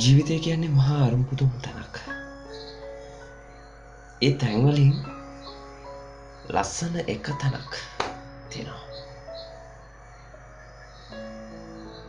ජීවිතය කියන්නේ මහා අරුම්පුතුම් තැනක්. ඒ තැන්වලින් ලස්සන එක තැනක් තියෙනවා.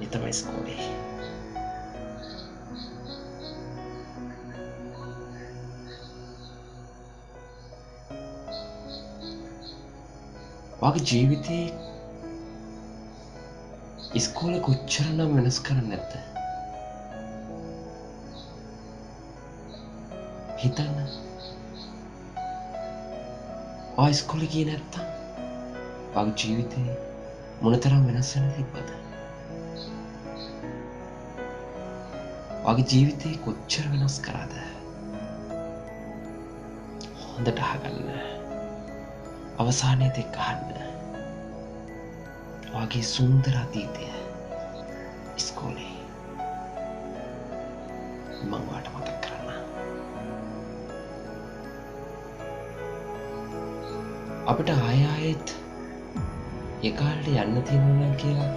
ඒ තමයි ඉස්කෝලේ. වගේ ජීවිතේ ඉස්කෝලේ කොච්චරනම් වෙනස් කරන්නේ නැද්ද? හිතන්න. ඔය ඉස්කෝලේ ගියේ නැත්තම් වගේ ජීවිතේ මොනතරම් වෙනස් වෙන්න තිබ්බද? වගේ ජීවිතේ කොච්චර වෙනස් කරාද? හොඳට අහගන්න. අවසානයේදී අහන්න. වගේ සුන්දර අතීතය ඉස්කෝලේ මම වාට මතක් කරන්න. අපිට ආයෙත් ඒ කාලේට යන්න තියෙනවා කියලා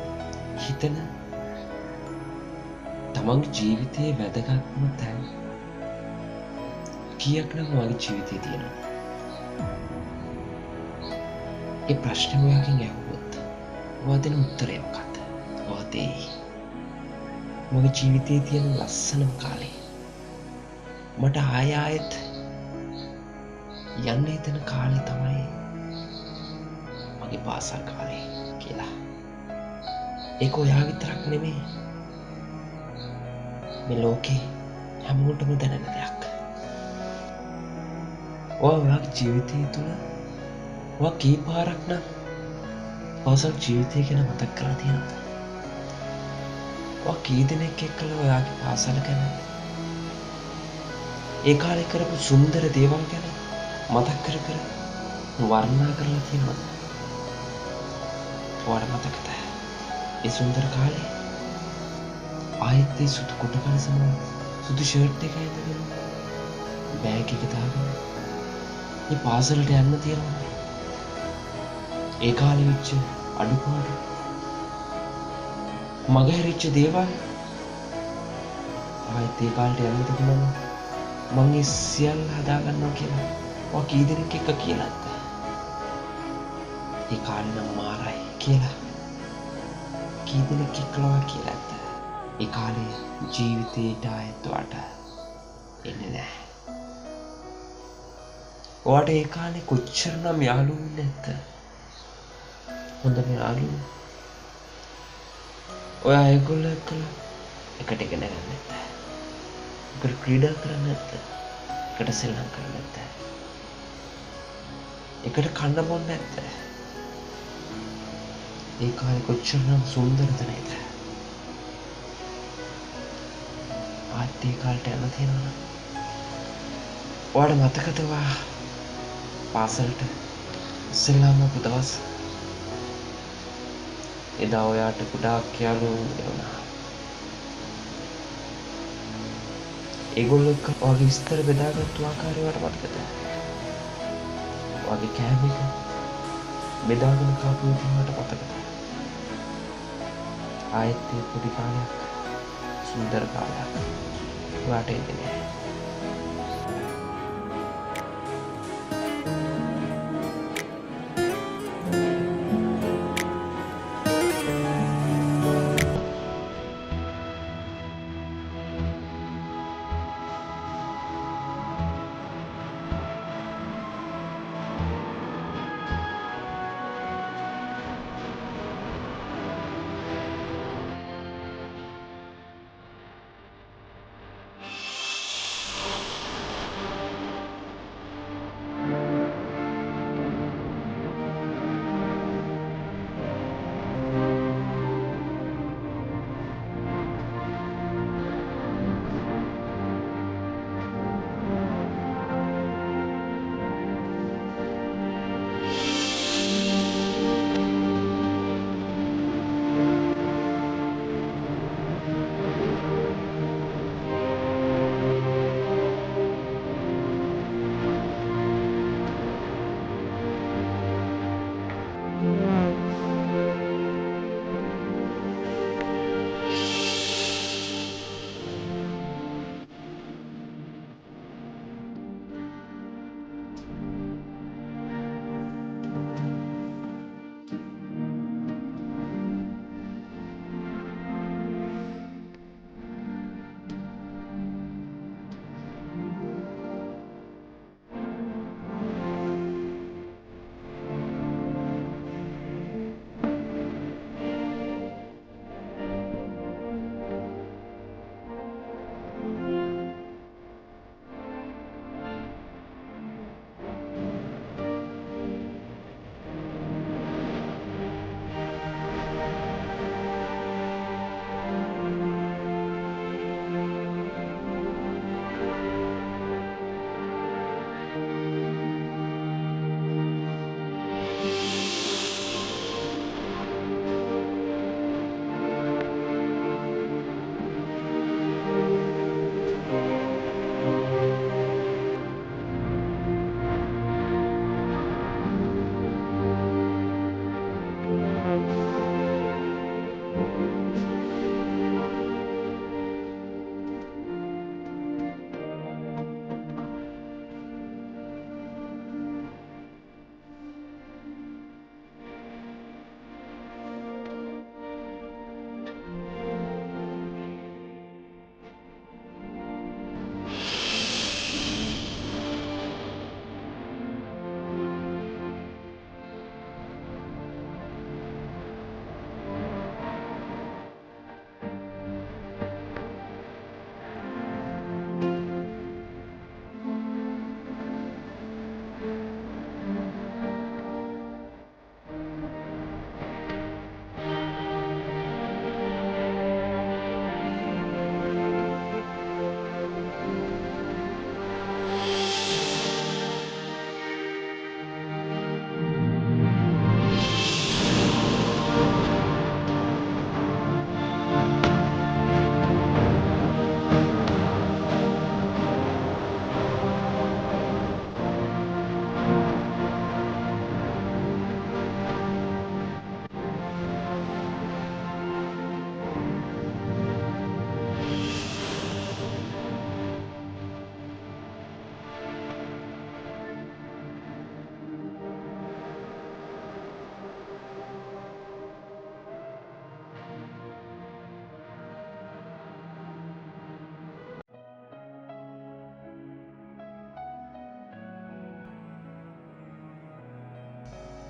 හිතන තමන්ගේ ජීවිතයේ වැදගත්ම තැන් කීයක් නම් ඔයාගේ ජීවිතේ තියෙනවා? ඒ ප්‍රශ්නේ ඔයාගෙන් ඇහුවොත් ඔයා දෙන උත්තරය මොකක්ද? ඔයා දෙයි. මගේ ජීවිතයේ තියෙන ලස්සනම කාලේ මට ආයෙත් යන්න හිතෙන කාලේ තමයි මගේ පාසල් කාලේ කියලා. ඒක ඔයා විතරක් නෙමෙයි. මේ ලෝකේ හැමෝටම දැනෙන දෙයක්. ඔයාගේ ජීවිතය තුළ ඔයා කී පාරක් නම් පාසල් ජීවිතය ගැන මතක් කරලා තියෙනවද? ඔයා කී දෙනෙක් එක්කලා ඔයාගේ පාසල ගැන ඒ කාලේ කරපු සුන්දර දේවල් ගැන මතක් කර කර වර්ණනා කරලා තියෙනවද? ඔයාට මතකද? ඒ සුන්දර කාලේ ආයෙත් ඒ සුදු කුට කලසම සුදු ෂර්ට් එක ඇඳගෙන බෑග් එක දාගෙන මේ පාසලට යන්න තියෙනවා. ඒ කාලේ වෙච්ච අඩුපාඩු මගහැරිච්ච දේවල් ආයෙත් ඒ කාලේට යන්න තිබුණා මම ඒ සියල්ල හදාගන්නවා කියලා ඔයා කී දෙනෙක් එක්ක කියලාද? ඒ කාලේ නම් මාරයි කියලා කී දෙනෙක් එක්කලා කියලාද? ඒ කාලේ ජීවිතේට ආයෙත් ඔයාට එන්නේ නැහැ. ඔයාට ඒ කාලේ කොච්චරනම් යාළුවෝ නැද්ද? හොඳම යාළුවෝ. ඔයා ඒගොල්ලෝ එක්කලා එකට ඉගෙන ගන්න නැද්ද? එකට ක්‍රීඩා කරන්නේ නැද්ද? එකට සෙල්ලම් කරන්නේ නැද්ද? එකට කන්න බොන්නේ නැද්ද? ඒ කාලේ කොච්චරනම් සුන්දරද නේද? ආත් ඒ කාලේට යන්න තියෙනවා. ඔයාට මතකද පාසලට ඉස්සෙල්ලාම ආපු දවස්? එදා ඔයාට ගොඩාක් යාළුවෝ වුණා. ඒගොල්ලෝ එක්ක ඔයාගේ විස්තර බෙදාගත්තු ආකාරය ඔයාට මතකද? ඔයාගේ කෑම එක බෙදාගෙන කාපු විදිහ ඔයාට මතකද? ආයෙත් ඒ පොඩි කාලයක් සුන්දර කාලයක් ඔයාට එන්නේ නැහැ.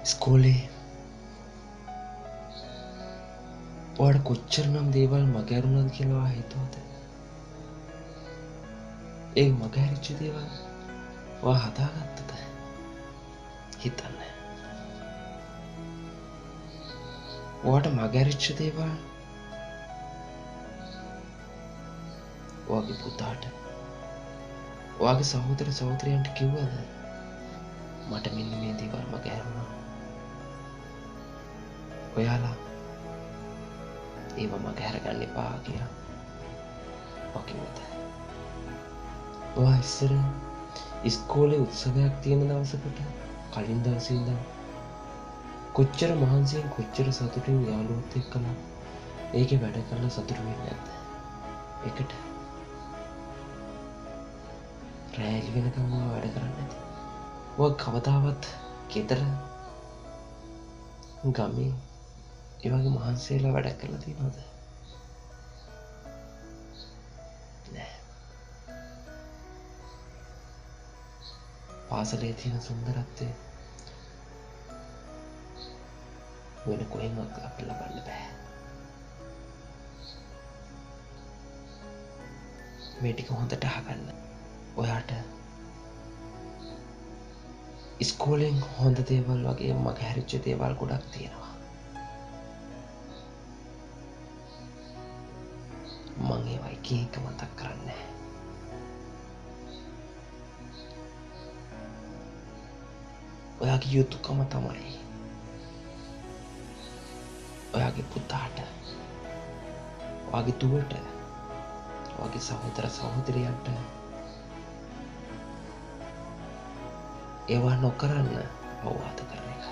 ඉස්කෝලේ ඔයාට කොච්චර නම් දේවල් මගහැරුණාද කියලා හිතුවද? ඒ මගහැරිච්ච දේවල් ඔයා හදාගත්තද? හිතන්න. ඔයාට මගහැරිච්ච දේවල් ඔයාගේ පුතාට ඔයාගේ සහෝදර සහෝදරයන්ට කිව්වද? මට මෙන්න මේ දේවල් මගහැරුණා. ඔයාලා ඒව මගහැර ගන්න එපා කියලා ඔයා කිව්වද? ඔයා ඉස්සර ඉස්කෝලේ උත්සවයක් තියෙන දවසකට කලින් දවසේ ඉඳන් කොච්චර මහන්සියෙන් කොච්චර සතුටින් යාළුවොත් එක්කලා ඒකේ වැඩ කරලා සතුටු වෙන්නේ නැද්ද? ඒකට රැලි වෙනකම් ඔයා වැඩ කරන්නේ නැති. ඔයා කවදාවත් ගෙදර ගමේ ඒ වගේ මහන්සියලා වැඩ කරලා තියෙනවද? නෑ. පාසලේ තියෙන සුන්දරත්වය වෙන කොහෙන්වත් අපිට ලබන්න බෑ. මේ ටික හොඳට අහගන්න. ඔයාට ඉස්කෝලෙන් හොඳ දේවල් වගේ මගහැරිච්ච දේවල් ගොඩක් තියෙනවා. මං ඒවා එක එක මතක් කරන්නේ. ඔයාගේ යුතුයකම තමයි ඔයාගේ පුතාට, ඔයාගේ දුවට, ඔයාගේ සහෝදර සහෝදරියන්ට ඒවා නොකරන්න අවවාද කරන එක.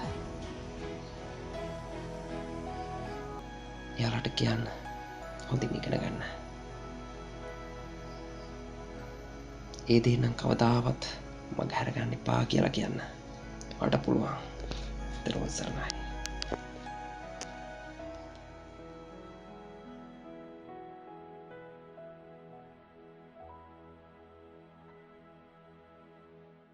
එයාලට කියන්න හොඳින් ඉගෙන ගන්න. ඒ දේ නම් කවදාවත් මගහැර ගන්න එපා කියලා කියන්න. ඔයාට පුළුවන්. දරුවන් සරණයි.